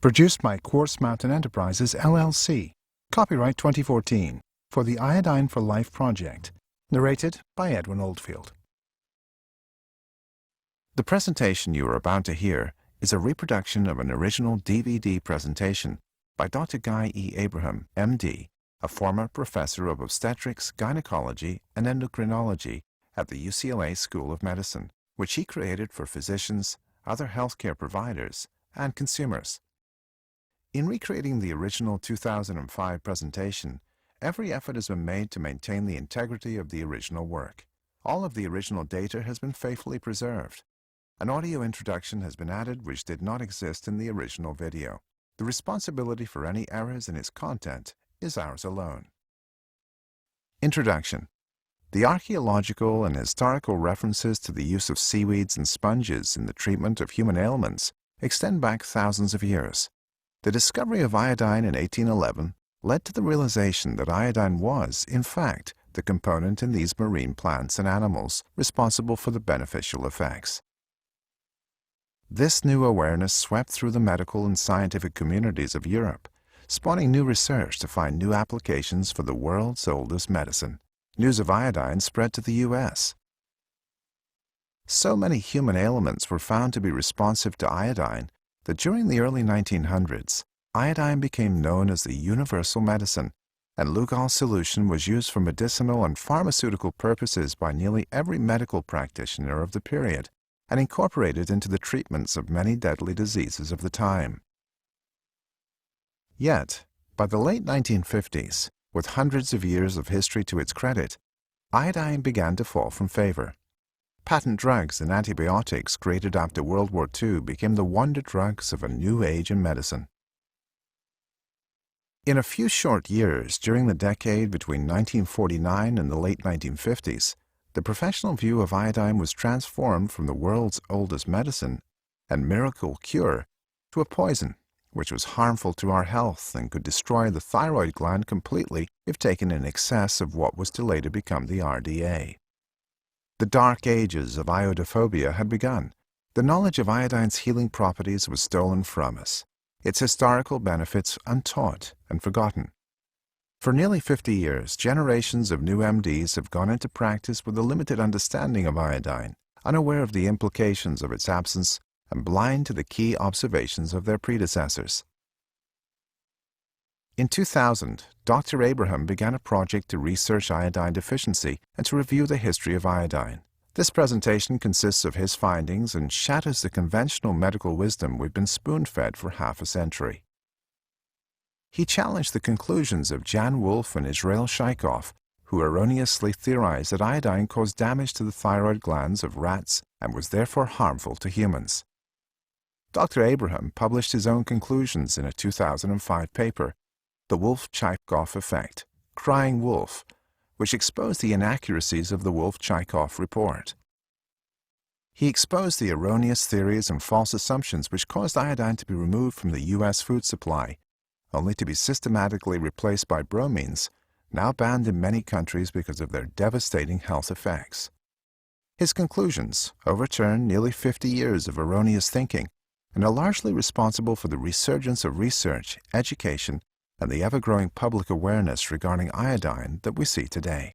Produced by Quartz Mountain Enterprises, LLC. Copyright 2014 for the Iodine for Life project. Narrated by Edwin Oldfield. The presentation you are about to hear is a reproduction of an original DVD presentation by Dr. Guy E. Abraham, MD, a former professor of obstetrics, gynecology, and endocrinology at the UCLA School of Medicine, which he created for physicians, other healthcare providers, and consumers. In recreating the original 2005 presentation, every effort has been made to maintain the integrity of the original work. All of the original data has been faithfully preserved. An audio introduction has been added which did not exist in the original video. The responsibility for any errors in its content is ours alone. Introduction. The archaeological and historical references to the use of seaweeds and sponges in the treatment of human ailments extend back thousands of years. The discovery of iodine in 1811 led to the realization that iodine was, in fact, the component in these marine plants and animals responsible for the beneficial effects. This new awareness swept through the medical and scientific communities of Europe, spawning new research to find new applications for the world's oldest medicine. News of iodine spread to the U.S. So many human ailments were found to be responsive to iodine that during the early 1900s, iodine became known as the universal medicine, and Lugol solution was used for medicinal and pharmaceutical purposes by nearly every medical practitioner of the period, and incorporated into the treatments of many deadly diseases of the time. Yet, by the late 1950s, with hundreds of years of history to its credit, iodine began to fall from favor. Patent drugs and antibiotics created after World War II became the wonder drugs of a new age in medicine. In a few short years during the decade between 1949 and the late 1950s, the professional view of iodine was transformed from the world's oldest medicine and miracle cure to a poison, which was harmful to our health and could destroy the thyroid gland completely if taken in excess of what was to later become the RDA. The dark ages of iodophobia had begun. The knowledge of iodine's healing properties was stolen from us, its historical benefits untaught and forgotten. For nearly 50 years, generations of new MDs have gone into practice with a limited understanding of iodine, unaware of the implications of its absence and blind to the key observations of their predecessors. In 2000, Dr. Abraham began a project to research iodine deficiency and to review the history of iodine. This presentation consists of his findings and shatters the conventional medical wisdom we've been spoon-fed for half a century. He challenged the conclusions of Jan Wolf and Israel Shaikov, who erroneously theorized that iodine caused damage to the thyroid glands of rats and was therefore harmful to humans. Dr. Abraham published his own conclusions in a 2005 paper, The Wolf-Chaikoff Effect, Crying Wolf, which exposed the inaccuracies of the Wolf-Chaikoff report. He exposed the erroneous theories and false assumptions which caused iodine to be removed from the U.S. food supply, only to be systematically replaced by bromines, now banned in many countries because of their devastating health effects. His conclusions overturned nearly 50 years of erroneous thinking and are largely responsible for the resurgence of research, education, and the ever-growing public awareness regarding iodine that we see today.